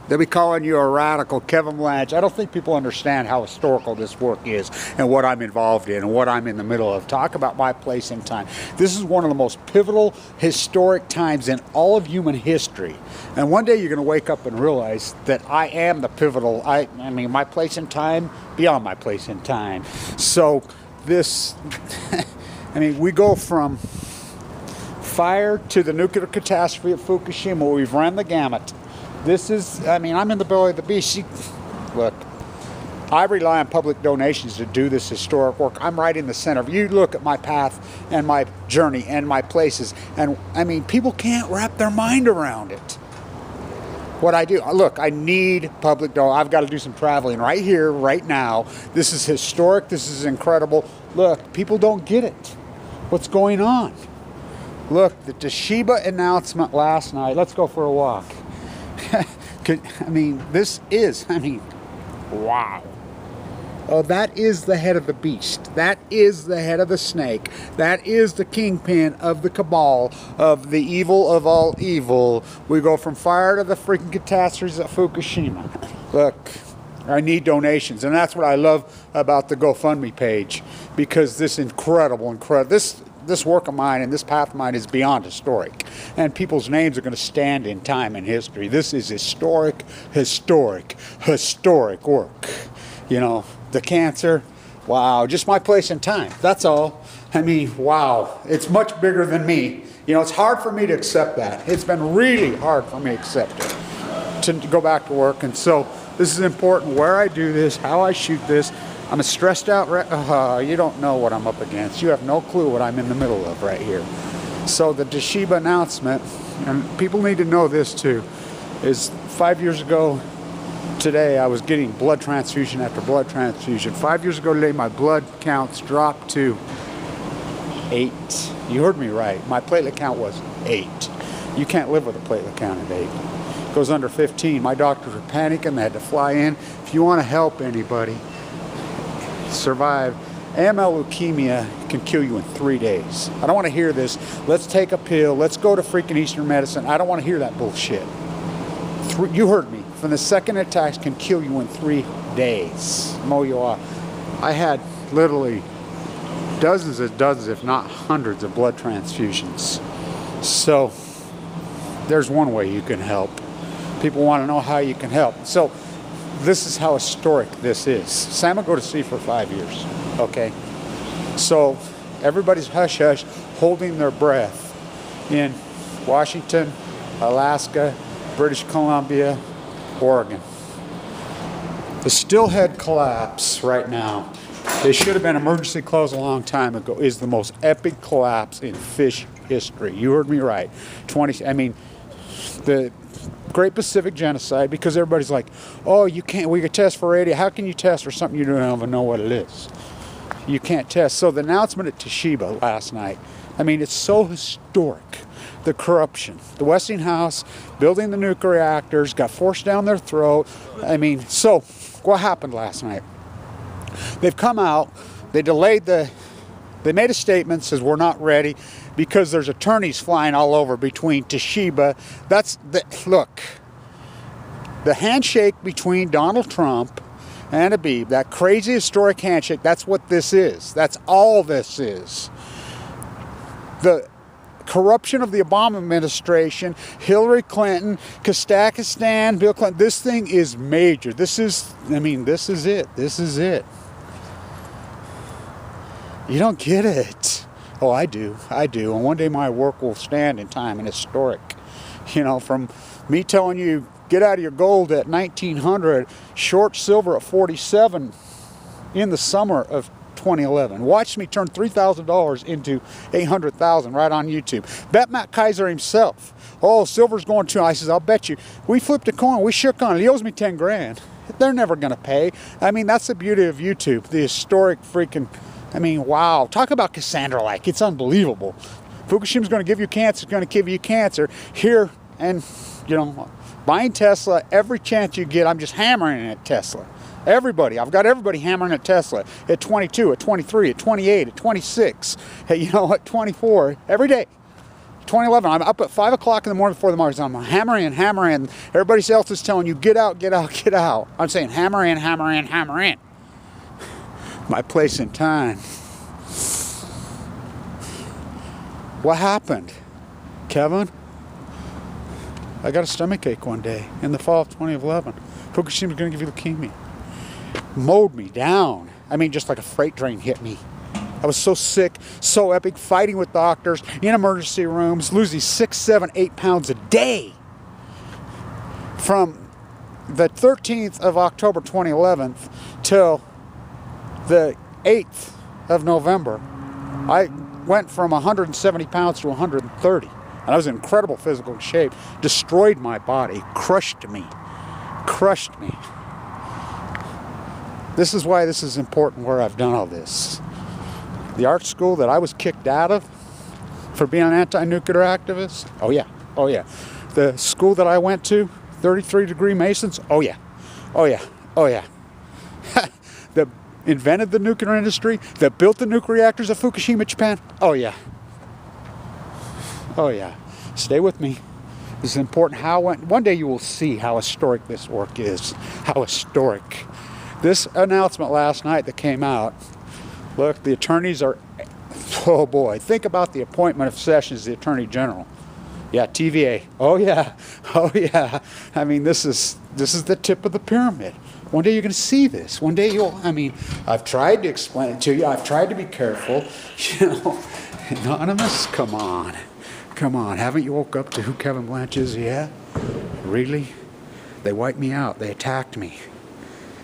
They'll be calling you a radical, Kevin Blanch. I don't think people understand how historical this work is and what I'm involved in and what I'm in the middle of. Talk about my place in time. This is one of the most pivotal, historic times in all of human history. And one day you're going to wake up and realize that I am the pivotal, I mean, my place in time, beyond my place in time. So this, I mean, we go from fire to the nuclear catastrophe at Fukushima. We've run the gamut. This is, I mean, I'm in the belly of the beast. Look, I rely on public donations to do this historic work. I'm right in the center. You look at my path and my journey and my places, and I mean, people can't wrap their mind around it. What I do, look, I need public donations. I've got to do some traveling right here, right now. This is historic. This is incredible. Look, people don't get it. What's going on? Look, the TOSHIBA announcement last night. Let's go for a walk. I mean, this is, I mean, wow. Oh, that is the head of the beast. That is the head of the snake. That is the kingpin of the cabal, of the evil of all evil. We go from fire to the freaking catastrophes at Fukushima. Look, I need donations, and that's what I love about the GoFundMe page, because this incredible, this work of mine and this path of mine is beyond historic, and people's names are going to stand in time and history. This is historic work. You know, the cancer, wow, just my place in time. That's all. I mean, wow, it's much bigger than me. You know, it's hard for me to accept that. It's been really hard for me to accept it, to go back to work. And so this is important, where I do this, how I shoot this. I'm a stressed out you don't know what I'm up against. You have no clue what I'm in the middle of right here. So the TOSHIBA announcement, and people need to know this too, is 5 years ago today I was getting blood transfusion after blood transfusion. 5 years ago today my blood counts dropped to 8. You heard me right. My platelet count was 8. You can't live with a platelet count at 8. It goes under 15. My doctors were panicking. They had to fly in. If you want to help anybody survive, AML leukemia can kill you in 3 days. I don't want to hear this. Let's take a pill. Let's go to freaking Eastern medicine. I don't want to hear that bullshit. You heard me. From the second attacks can kill you in 3 days. Mow you off. I had literally dozens, if not hundreds, of blood transfusions. So there's one way you can help. People want to know how you can help. So this is how historic this is. Sam will go to sea for 5 years, okay? So everybody's hush-hush, holding their breath in Washington, Alaska, British Columbia, Oregon. The Stillhead collapse right now, they should have been emergency closed a long time ago, is the most epic collapse in fish history. You heard me right. The Great Pacific Genocide, because everybody's like, oh, you can't, we could test for radio. How can you test for something you don't even know what it is? You can't test. So the announcement at TOSHIBA last night, I mean, it's so historic. The corruption. The Westinghouse building the nuclear reactors got forced down their throat. I mean, so what happened last night? They've come out, they made a statement, says we're not ready, because there's attorneys flying all over between TOSHIBA. Look, the handshake between Donald Trump and Habib, that crazy historic handshake, that's what this is. That's all this is. The corruption of the Obama administration, Hillary Clinton, Kazakhstan, Bill Clinton, this thing is major. This is it. This is it. You don't get it. Oh, I do. And one day my work will stand in time and historic. You know, from me telling you, get out of your gold at 1900, short silver at 47 in the summer of 2011. Watch me turn $3,000 into $800,000 right on YouTube. Bet Matt Kaiser himself. Oh, silver's going to. I says, I'll bet you. We flipped a coin. We shook on it. He owes me 10 grand. They're never going to pay. I mean, that's the beauty of YouTube. The historic freaking, I mean, wow. Talk about Cassandra-like. It's unbelievable. Fukushima's going to give you cancer. It's going to give you cancer. Here, and, you know, buying Tesla, every chance you get, I'm just hammering at Tesla. Everybody. I've got everybody hammering at Tesla at 22, at 23, at 28, at 26, at 24, every day. 2011, I'm up at 5 o'clock in the morning before the market. I'm hammering and hammering. Everybody else is telling you, get out, get out, get out. I'm saying hammer in, hammer in, hammer in. My place in time. What happened, Kevin? I got a stomach ache one day in the fall of 2011. Fukushima's going to give you leukemia. Mowed me down. I mean, just like a freight train hit me. I was so sick, so epic, fighting with doctors, in emergency rooms, losing 6, 7, 8 pounds a day. From the 13th of October 2011 till the 8th of November, I went from 170 pounds to 130. And I was in incredible physical shape. Destroyed my body. Crushed me. Crushed me. This is why this is important where I've done all this. The art school that I was kicked out of for being an anti-nuclear activist. Oh yeah. Oh yeah. The school that I went to, 33-degree Masons. Oh yeah. Oh yeah. Oh yeah. That invented the nuclear industry. That built the nuclear reactors at Fukushima, Japan. Oh yeah. Oh yeah, stay with me. This is important. One day you will see how historic this work is. How historic. This announcement last night that came out, look, the attorneys are, oh boy, think about the appointment of Sessions, the Attorney General. Yeah, TVA. Oh yeah, oh yeah. I mean, this is the tip of the pyramid. One day you're going to see this. One day you'll, I mean, I've tried to explain it to you. I've tried to be careful. You know, Anonymous, come on. Come on, haven't you woke up to who Kevin Blanch is yet? Really? They wiped me out. They attacked me.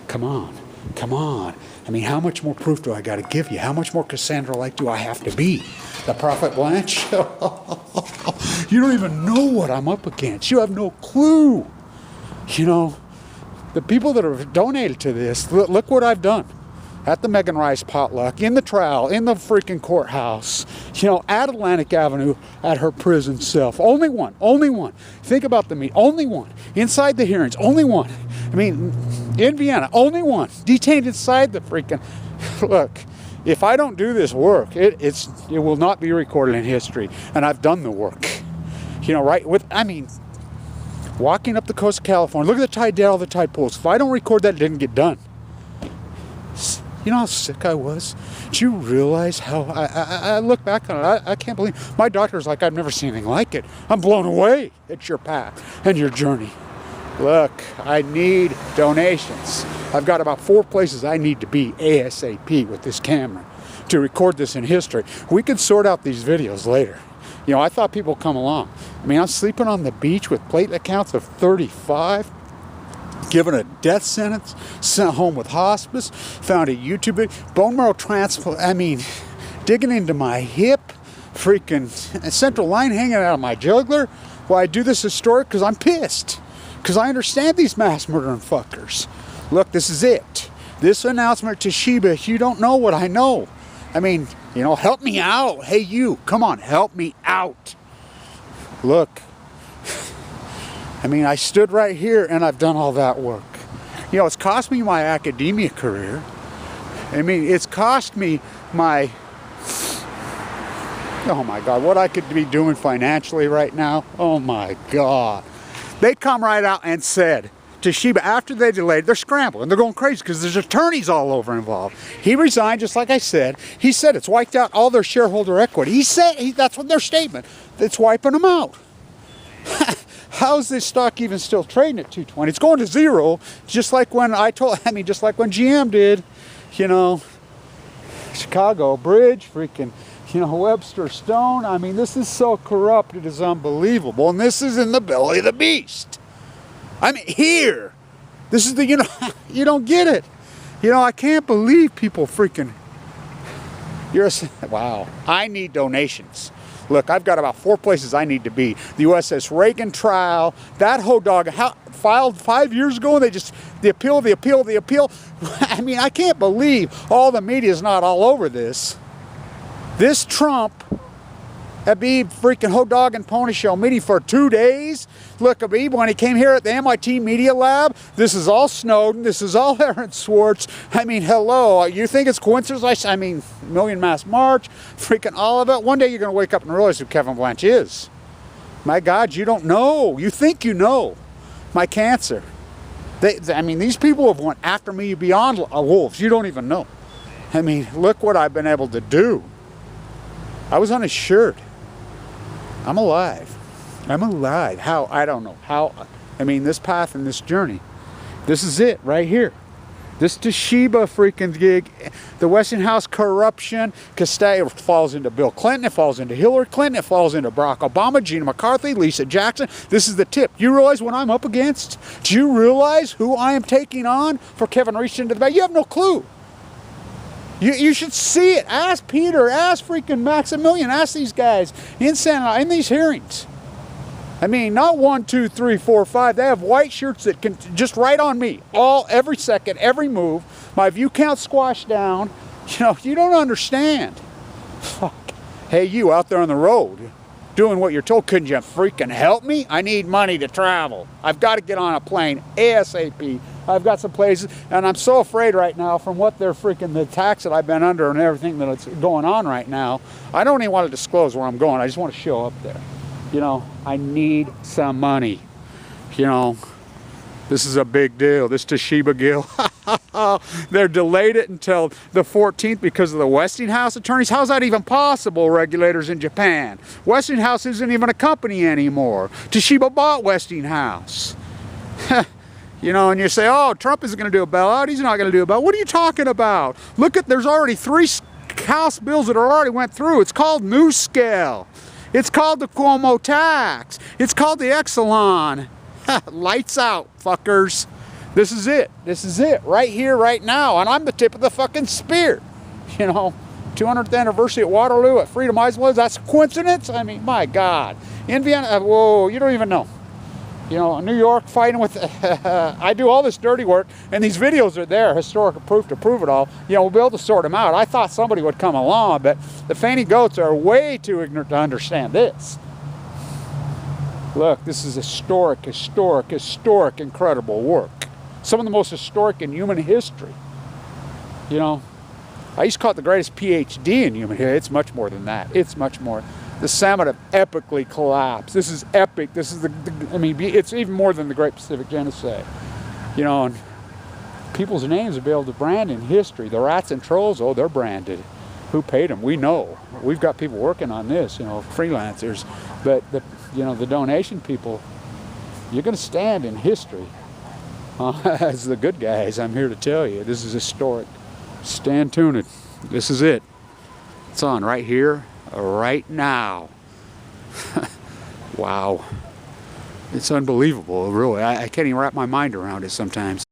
Come on. Come on. I mean, how much more proof do I got to give you? How much more Cassandra-like do I have to be? The Prophet Blanch? You don't even know what I'm up against. You have no clue. You know, the people that have donated to this, look what I've done. At the Megan Rice potluck, in the trial, in the freaking courthouse, you know, at Atlantic Avenue, at her prison cell. Only one, only one. Think about the meet, only one. Inside the hearings, only one. I mean, in Vienna, only one. Detained inside the freaking, look, if I don't do this work, it will not be recorded in history. And I've done the work. You know, right, walking up the coast of California, look at the tide, all the tide pools. If I don't record that, it didn't get done. You know how sick I was? Do you realize how I look back on it? I can't believe. My doctor's like, I've never seen anything like it. I'm blown away at your path and your journey. Look, I need donations. I've got about 4 places I need to be ASAP with this camera to record this in history. We can sort out these videos later. You know, I thought people would come along. I mean, I'm sleeping on the beach with platelet counts of 35. Given a death sentence, sent home with hospice, found a YouTube video, bone marrow transplant, I mean, digging into my hip, freaking central line hanging out of my jugular. Why I do this historic? Because I'm pissed. Because I understand these mass murdering fuckers. Look, this is it. This announcement to TOSHIBA, you don't know what I know. I mean, you know, help me out. Hey, you, come on, help me out. Look. I mean, I stood right here and I've done all that work. You know, it's cost me my academia career. I mean, it's cost me my, oh my God, what I could be doing financially right now. Oh my God. They come right out and said, TOSHIBA, after they delayed, they're scrambling. They're going crazy because there's attorneys all over involved. He resigned, just like I said. He said it's wiped out all their shareholder equity. He said, that's what their statement. It's wiping them out. How's this stock even still trading at 220? It's going to zero, just like when just like when GM did, you know, Chicago Bridge, freaking, you know, Webster Stone. I mean, this is so corrupt, it is unbelievable. And this is in the belly of the beast. I mean, here. This is the, you know, you don't get it. You know, I can't believe people freaking, wow. I need donations. Look, I've got about 4 places I need to be. The USS Reagan trial, that whole dog filed 5 years ago, and the appeal. I mean, I can't believe all the media is not all over this. This Trump Abib freaking hot dog and pony show meeting for 2 days. Look, Abib, when he came here at the MIT Media Lab, this is all Snowden, this is all Aaron Swartz. I mean, hello, you think it's coincidence? I mean, Million Mass March, freaking all of it. One day you're going to wake up and realize who Kevin Blanch is. My God, you don't know. You think you know. My cancer. I mean, these people have went after me beyond wolves. You don't even know. I mean, look what I've been able to do. I was uninsured. I'm alive. I'm alive. How? I don't know. How? I mean, this path and this journey. This is it right here. This TOSHIBA freaking gig. The Westinghouse corruption. Castello falls into Bill Clinton. It falls into Hillary Clinton. It falls into Barack Obama, Gina McCarthy, Lisa Jackson. This is the tip. You realize what I'm up against? Do you realize who I am taking on for Kevin reaching into the bag? You have no clue. You should see it. Ask Peter, ask freaking Maximilian, ask these guys in these hearings. I mean, not 1, 2, 3, 4, 5. They have white shirts that can just write on me every second, every move. My view count squashed down. You know, you don't understand. Fuck. Hey, you out there on the road doing what you're told, couldn't you freaking help me? I need money to travel. I've got to get on a plane ASAP. I've got some places, and I'm so afraid right now from what they're freaking, the attacks that I've been under and everything that's going on right now. I don't even want to disclose where I'm going. I just want to show up there. You know, I need some money. You know, this is a big deal. This TOSHIBA deal. They're delayed it until the 14th because of the Westinghouse attorneys. How's that even possible, regulators in Japan? Westinghouse isn't even a company anymore. TOSHIBA bought Westinghouse. You know, and you say, oh, Trump isn't going to do a bailout. He's not going to do a bailout. What are you talking about? Look at, there's already 3 House bills that already went through. It's called NUKED. It's called the Cuomo tax. It's called the Exelon. Lights out, fuckers. This is it. This is it. Right here, right now. And I'm the tip of the fucking spear. You know, 200th anniversary at Waterloo, at Freedom Island. That's a coincidence? I mean, my God. In Vienna, whoa, you don't even know. You know, New York fighting with, I do all this dirty work, and these videos are there, historical proof to prove it all. You know, we'll be able to sort them out. I thought somebody would come along, but the fainty goats are way too ignorant to understand this. Look, this is historic, incredible work. Some of the most historic in human history. You know, I used to call it the greatest PhD in human history. It's much more than that. It's much more. The Summit have epically collapsed. This is epic. This is I mean, it's even more than the Great Pacific Genocide. You know, and people's names will be able to brand in history. The rats and trolls, oh, they're branded. Who paid them? We know. We've got people working on this, you know, freelancers. But, you know, the donation people, you're going to stand in history as the good guys. I'm here to tell you, this is historic. Stand tuned. This is it. It's on right here. Right now. Wow. It's unbelievable, really. I can't even wrap my mind around it sometimes.